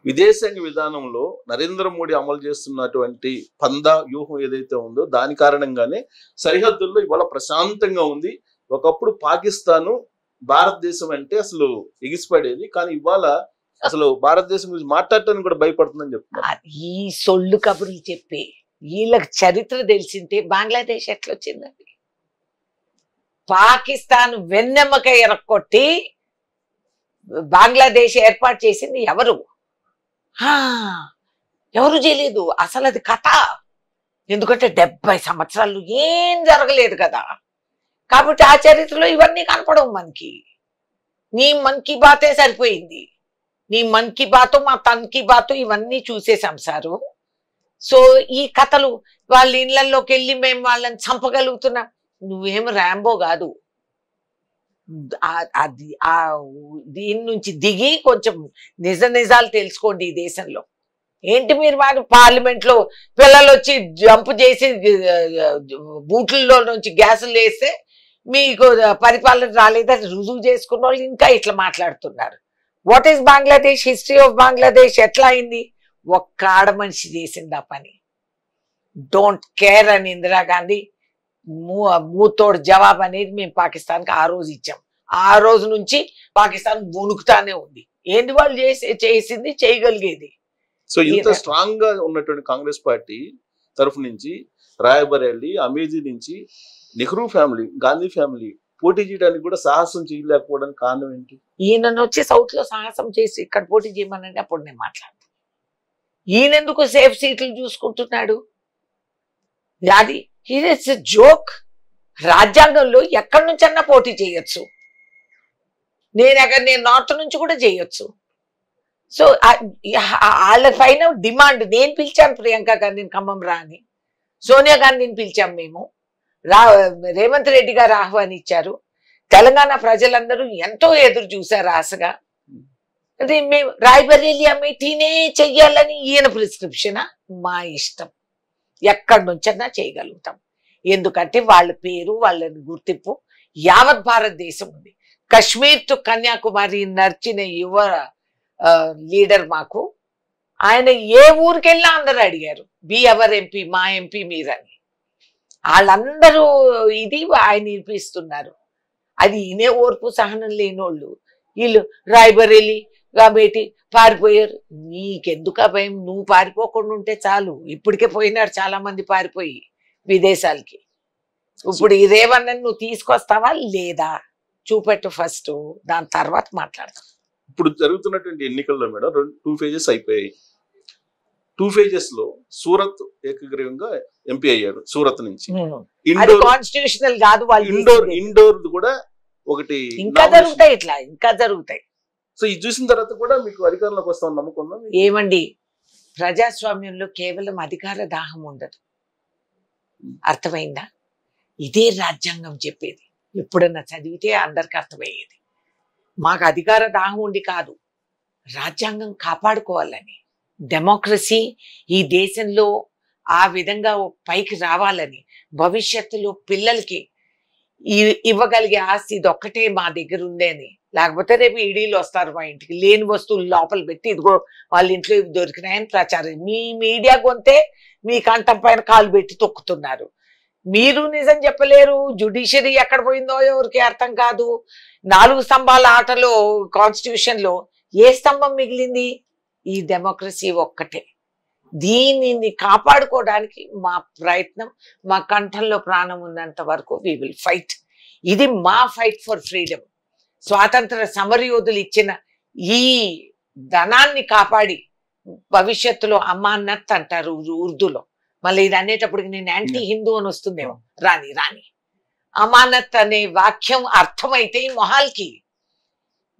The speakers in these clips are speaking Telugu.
విదేశాంగ విధానంలో నరేంద్ర మోడీ అమలు చేస్తున్నటువంటి పందా వ్యూహం ఏదైతే ఉందో దాని కారణంగానే సరిహద్దుల్లో ఇవాళ ప్రశాంతంగా ఉంది. ఒకప్పుడు పాకిస్తాను భారతదేశం అంటే అసలు ఎగిసిపడేది, కానీ ఇవాళ అసలు భారతదేశం గురించి మాట్లాడటానికి కూడా భయపడుతుందని చెప్తున్నారు. ఈ సొల్లు కబుర్లు చెప్పి వీళ్ళకి చరిత్ర తెలిసింటే బంగ్లాదేశ్ ఎట్లా వచ్చిందండి? పాకిస్తాన్ వెన్నెమ్మక ఎరక్కొట్టి బంగ్లాదేశ్ ఏర్పాటు చేసింది ఎవరు? ఎవరు చేయలేదు అసలు, అది కథ. ఎందుకంటే 70 సంవత్సరాలు ఏం జరగలేదు కదా, కాబట్టి ఆ చరిత్రలో ఇవన్నీ కనపడవు మనకి. నీ మన్ కీ బాతే సరిపోయింది. నీ మన్ కీ బాతు మా తన్ కీ బాతు ఇవన్నీ చూసేసాం సారు. సో ఈ కథలు వాళ్ళ ఇళ్లలోకి వెళ్ళి మేము వాళ్ళని చంపగలుగుతున్నాం. నువ్వేం ర్యాంబో కాదు. అది దీని నుంచి దిగి కొంచెం నిజాలు తెలుసుకోండి ఈ దేశంలో. ఏంటి మీరు వాడు పార్లమెంట్ లో పిల్లలు వచ్చి జంప్ చేసి బూట్లలో నుంచి గ్యాసులు వేస్తే మీకు పరిపాలన రాలేదని రుజువు చేసుకున్న వాళ్ళు ఇంకా ఇట్లా మాట్లాడుతున్నారు. What is Bangladesh? History of Bangladesh ఎట్లా అయింది? ఒక్క ఆడ మనిషి చేసింది ఆ పని. డోంట్ కేర్ అని ఇందిరాగాంధీ మూతోడు జవాబు అనేది మేము పాకిస్తాన్కి ఆ రోజు ఇచ్చాం. ఆ రోజు నుంచి పాకిస్తాన్ వణుకుతానే ఉంది. ఏంది వాళ్ళు చేసింది చేయగలిగేది. సో ఇంత స్ట్రాంగ్ గా ఉన్నటువంటి కాంగ్రెస్ పార్టీ తరఫు నుంచి రాయబరేలి, అమేజీ నుంచి నెహ్రూ ఫ్యామిలీ, గాంధీ ఫ్యామిలీ పోటీ చేయడానికి కూడా సాహసం చేయలేకపోవడానికి కారణం ఏంటి? ఈయనను వచ్చి సౌత్ లో సాహసం చేసి ఇక్కడ పోటీ చేయమనండి, అప్పుడు నేను మాట్లాడతాను. ఈయనెందుకు సేఫ్ సీట్లు చూసుకుంటున్నాడు? అది ఇట్స్ జోక్. రాజ్యాంగంలో ఎక్కడి నుంచన్నా పోటీ చేయొచ్చు. నేను నార్త్ నుంచి కూడా చేయొచ్చు. సో వాళ్ళ పైన డిమాండ్. నేను పిలిచాను ప్రియాంక గాంధీని ఖమ్మం రా అని, సోనియా గాంధీని పిలిచాం మేము, రేవంత్ రెడ్డి గారు ఆహ్వానించారు. తెలంగాణ ప్రజలందరూ ఎంతో ఎదురు చూశారు ఆశగా. అది మేము రాయ్బరేలీ అమేఠీనే చెయ్యాలని ఈయన ప్రిస్క్రిప్షనా? మా ఇష్టం, ఎక్కడి నుంచన్నా చేయగలుగుతాం. ఎందుకంటే వాళ్ళ పేరు, వాళ్ళని గుర్తింపు యావత్ భారతదేశం ఉంది. కశ్మీర్ టు కన్యాకుమారి నడిచిన యువ లీడర్ మాకు. ఆయన ఏ ఊరికి వెళ్ళినా అందరూ అడిగారు, బి అవర్ ఎంపీ, మా ఎంపీ మీరని. వాళ్ళందరూ ఇది ఆయన వినిపిస్తున్నారు. అది ఈయనే ఓర్పు సహనం లేనోళ్ళు. వీళ్ళు రాయ్బరేలీ కాబట్టి పారిపోయారు. నీకెందుకు భయం? నువ్వు పారిపోకుండా ఉంటే చాలు. ఇప్పటికే పోయినారు చాలా మంది పారిపోయి విదేశాలకి. ఇప్పుడు ఈ రేవన్నని నువ్వు తీసుకొస్తావా లేదా చూపెట్టు ఫస్ట్, దాని తర్వాత మాట్లాడతాం. ఇప్పుడు జరుగుతున్నటువంటి ఎన్నికల్లో మేడం 2 phases అయిపోయాయి. 2 phases లో సూరత్ ఏకగ్రీవంగా ఎంపీ అయ్యాడు. సూరత్ నుంచి కాన్స్టిట్యూషనల్ కాదు, వాళ్ళు ఇండోర్ కూడా ఒకటి ఇంకా జరుగుతాయి, ఇట్లా ఇంకా జరుగుతాయి. సో ఇది చూసిన తర్వాత కూడా మీకు అధికారంలోకి వస్తామని నమ్మకం ఏమండి? ప్రజాస్వామ్యంలో కేవలం అధికార దాహం ఉండదు, అర్థమైందా? ఇదే రాజ్యాంగం చెప్పేది. ఎప్పుడన్నా చదివితే అందరికి అర్థమయ్యేది. మాకు అధికార దాహం ఉండి కాదు, రాజ్యాంగం కాపాడుకోవాలని, డెమోక్రసీ ఈ దేశంలో ఆ విధంగా పైకి రావాలని, భవిష్యత్తులో పిల్లలకి ఇవ్వగలిగే ఆస్తి ఇది ఒక్కటే మా దగ్గర ఉందేని. లేకపోతే రేపు ఈడీలు వస్తారు మా ఇంటికి, లేని వస్తువులు లోపల పెట్టి ఇదిగో వాళ్ళ ఇంట్లో ఇవి దొరికినాయని ప్రచారం. మీ మీడియా కొంతే మీ కంఠం పైన కాలు పెట్టి తొక్కుతున్నారు. మీరు నిజం చెప్పలేరు. జ్యుడిషియరీ ఎక్కడ పోయిందో ఎవరికి అర్థం కాదు. 4 స్తంభాల ఆటలో కాన్స్టిట్యూషన్ లో ఏ స్తంభం మిగిలింది? ఈ డెమోక్రసీ ఒక్కటే. దీనిని కాపాడుకోవడానికి మా ప్రయత్నం, మా కంఠంలో ప్రాణం ఉన్నంత వరకు వి విల్ ఫైట్. ఇది మా ఫైట్ ఫర్ ఫ్రీడమ్. స్వాతంత్ర సమరయోధులు ఇచ్చిన ఈ ధనాన్ని కాపాడి భవిష్యత్తులో అమానత్ అంటారు ఉర్దూలో. మళ్ళీ ఇది అనేటప్పటికి నేను యాంటీ హిందూ అని వస్తుందేమో. రాని అమానత్ అనే వాక్యం అర్థమైతే ఈ మొహాల్కి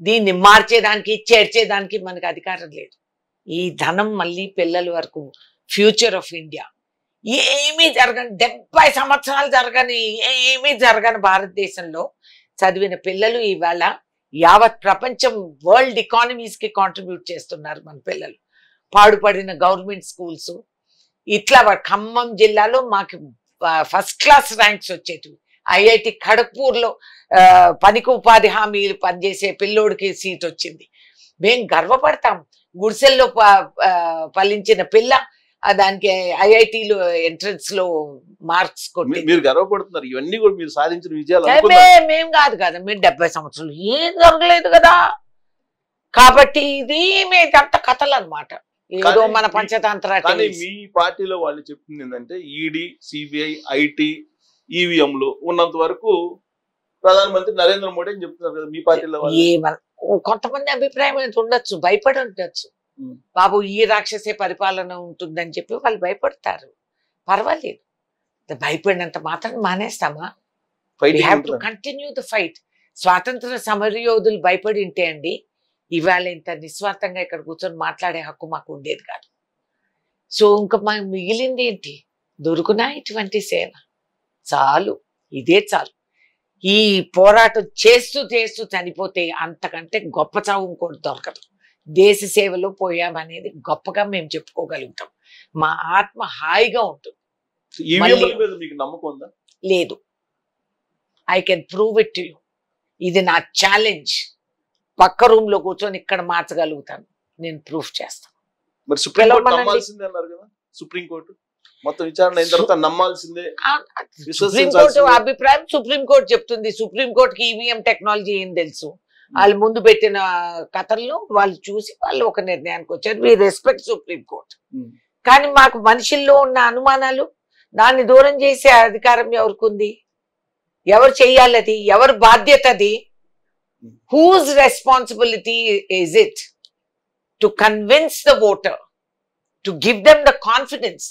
దీన్ని మార్చేదానికి చేర్చేదానికి మనకు అధికారం లేదు. ఈ ధనం మళ్ళీ పిల్లల వరకు ఫ్యూచర్ ఆఫ్ ఇండియా. ఏమీ జరగని 70 సంవత్సరాలు ఏమీ జరగని భారతదేశంలో చదివిన పిల్లలు ఇవాళ యావత్ ప్రపంచం వరల్డ్ ఎకానమీస్ కి కాంట్రిబ్యూట్ చేస్తున్నారు మన పిల్లలు. పాడుపడిన గవర్నమెంట్ స్కూల్స్ ఇట్లా ఖమ్మం జిల్లాలో మాకు ఫస్ట్ క్లాస్ ర్యాంక్స్ వచ్చేటివి. ఐఐటి ఖడగ్పూర్లో పనికి ఉపాధి హామీలు పనిచేసే పిల్లోడికి సీట్ వచ్చింది. మేము గర్వపడతాం. గుడిసెల్లో ఫలించిన పిల్ల దానికి ఐఐటీలో ఎంట్రన్స్ లో మార్క్స్ కొట్టి మీరు గర్వపడుతున్నారు. ఇవన్నీ కూడా మీరు సాధించిన విజయాలు. మేం కాదు కదా, మీరు 70 సంవత్సరాలు ఏం జరగలేదు కదా. కాబట్టి ఇది మేదంత కథలు అనమాట. ఏదో మన పంచతంత్ర. కానీ మీ పార్టీలో వాళ్ళు చెప్తుంది ఏంటంటే ఈడీ, సిబిఐ, ఐటీ, ఈవీఎంలు ఉన్నంత వరకు ప్రధానమంత్రి నరేంద్ర మోడీ అని చెప్తున్నారు కదా మీ పార్టీలో. కొంతమంది అభిప్రాయం ఉండొచ్చు, భయపడి ఉండొచ్చు. బాబు ఈ రాక్షసే పరిపాలన ఉంటుందని చెప్పి వాళ్ళు భయపడతారు. పర్వాలేదు, భయపడినంత మాత్రం మానేస్తామా? Continue the fight. స్వాతంత్ర సమరయోధులు భయపడి ఉంటే అండి ఇవాళ ఇంత నిస్వార్థంగా ఇక్కడ కూర్చొని మాట్లాడే హక్కు మాకు ఉండేది కాదు. సో ఇంకా మాకు మిగిలింది ఏంటి? దొరుకునా ఇటువంటి సేవ చాలు, ఇదే చాలు. ఈ పోరాటం చేస్తూ చేస్తూ చనిపోతే అంతకంటే గొప్ప చావు ఇంకోటి దొరకదు. దేశ సేవలో పోయామనేది గొప్పగా మేము చెప్పుకోగలుగుతాం. మా ఆత్మ హాయిగా ఉంటుంది. లేదు, I can prove it to you. ఇది నా ఛాలెంజ్. పక్క రూమ్ లో కూర్చొని ఇక్కడ మార్చగలుగుతాను, నేను ప్రూఫ్ చేస్తాను. మరి సుప్రీంకోర్టు మొత్తం విచారణ అయిన తర్వాత నమ్మాల్సిందే. సుప్రీంకోర్టు అభిప్రాయం సుప్రీంకోర్టు చెప్తుంది. సుప్రీంకోర్టుకి ఈవీఎం టెక్నాలజీ ఏం తెలుసు? వాళ్ళు ముందు పెట్టిన కథలను వాళ్ళు చూసి వాళ్ళు ఒక నిర్ణయానికి వచ్చారు. We respect supreme court. కానీ మాకు మనుషుల్లో ఉన్న అనుమానాలు, దాన్ని దూరం చేసే అధికారం ఎవరికి ఉంది? ఎవరు చెయ్యాలి? అది ఎవరి బాధ్యత? అది whose responsibility is it to convince the voter, to give them the confidence?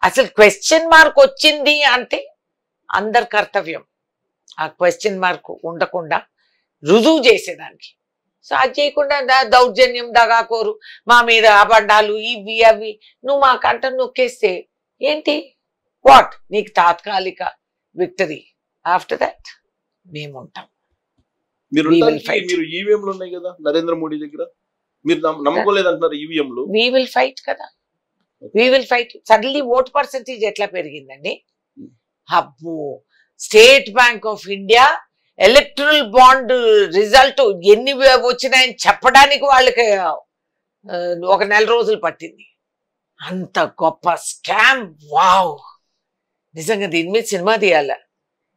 అసలు క్వశ్చన్ మార్క్ వచ్చింది అంటే అందరి కర్తవ్యం ఆ క్వశ్చన్ మార్క్ ఉండకుండా రుజువు చేసేదానికి. సో అది చేయకుండా దౌర్జన్యం, దగాకోరు, మా మీద అబండాలు, ఇవి అవి నువ్వు మా కంట నొక్కేస్తే ఏంటి? వాట్? నీకు తాత్కాలిక విక్టరీ. ఆఫ్టర్ దాట్ మేము ఉంటాం. మీరు ఈవీఎంలు ఉన్నాయి కదా నరేంద్ర మోడీ దగ్గర, మీరు నమ్మకోలేదంటున్నారు ఈవీఎంలు. వి విల్ ఫైట్ కదా, we will fight. Suddenly vote percentage ఎట్లా పెరిగిందండి? అబ్బో, State Bank of India electoral bond result ఎన్ని వచ్చినాయని చెప్పడానికి వాళ్ళకి ఒక నెల రోజులు పట్టింది. అంత గొప్ప స్కామ్. వావ్, నిజంగా దీని మీద సినిమా తీయాల.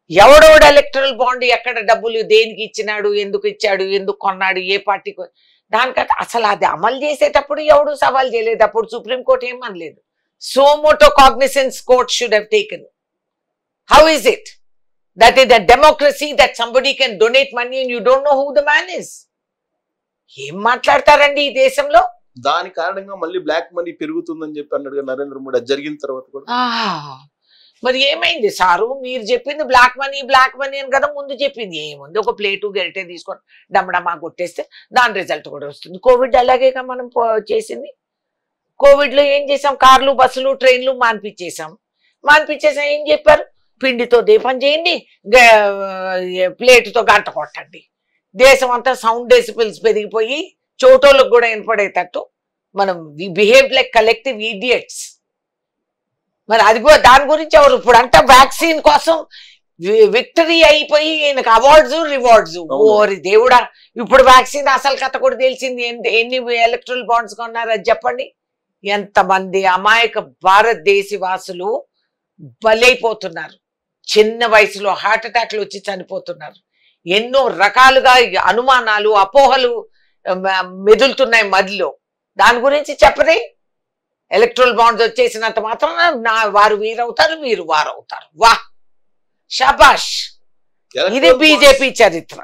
ఎవడోడు ఎలక్ట్రల్ బాండ్ ఎక్కడ డబ్బులు దేనికి ఇచ్చినాడు, ఎందుకు ఇచ్చాడు, ఎందుకు కొన్నాడు, ఏ పార్టీకి, దానికంటే అసలు అది అమలు చేసేటప్పుడు ఎవడు సవాల్ చేయలేదు. అప్పుడు సుప్రీంకోర్టు ఏమనలేదు. Suo motu cognizance court should have taken. How is it that is a democracy that somebody can donate money and you don't know who the man is? ఏం మాట్లాడతారండి ఈ దేశంలో? దాని కారణంగా మళ్ళీ బ్లాక్ మనీ పెరుగుతుందని చెప్పి అన్నాడు నరేంద్ర మోడీ. జరిగిన తర్వాత కూడా మరి ఏమైంది సారు? మీరు చెప్పింది బ్లాక్ మనీ అని కదా ముందు చెప్పింది. ఏముంది, ఒక ప్లేటు గెరిటే తీసుకొని డమ్మడమ్మా కొట్టేస్తే దాని రిజల్ట్ కూడా వస్తుంది. కోవిడ్ అలాగేగా మనం చేసింది. కోవిడ్ లో ఏం చేసాం? కార్లు, బస్సులు, ట్రైన్లు మాన్పించేసాం. ఏం చెప్పారు? పిండితో దీపం చేయండి, ప్లేటుతో గంట కొట్టండి. దేశం అంతా సౌండ్ డెసిబిల్స్ పెరిగిపోయి చోటోళ్ళకు కూడా వినపడేటట్టు మనం బిహేవ్ లైక్ కలెక్టివ్ ఈడియట్స్. మరి అది దాని గురించి ఎవరు ఇప్పుడంతా వ్యాక్సిన్ కోసం విక్టరీ అయిపోయి ఈయనకు అవార్డ్స్, రివార్డ్స్. ఓరి దేవుడా, ఇప్పుడు వ్యాక్సిన్ అసలు కథ కూడా తెలిసింది. ఎన్ని ఎలక్ట్రల్ బాండ్స్ కొన్నారు అది చెప్పండి. ఎంతమంది అమాయక భారతదేశ వాసులు బలైపోతున్నారు. చిన్న వయసులో హార్ట్ అటాక్లు వచ్చి చనిపోతున్నారు. ఎన్నో రకాలుగా అనుమానాలు, అపోహలు మెదులుతున్నాయి మదిలో. దాని గురించి చెప్పరే. ఎలక్ట్రల్ బాండ్స్ వచ్చేసినంత మాత్రం వారు వీరవుతారు, వీరు వారవుతారు. వాహ్, షాబాష్. ఇది బీజేపీ చరిత్ర.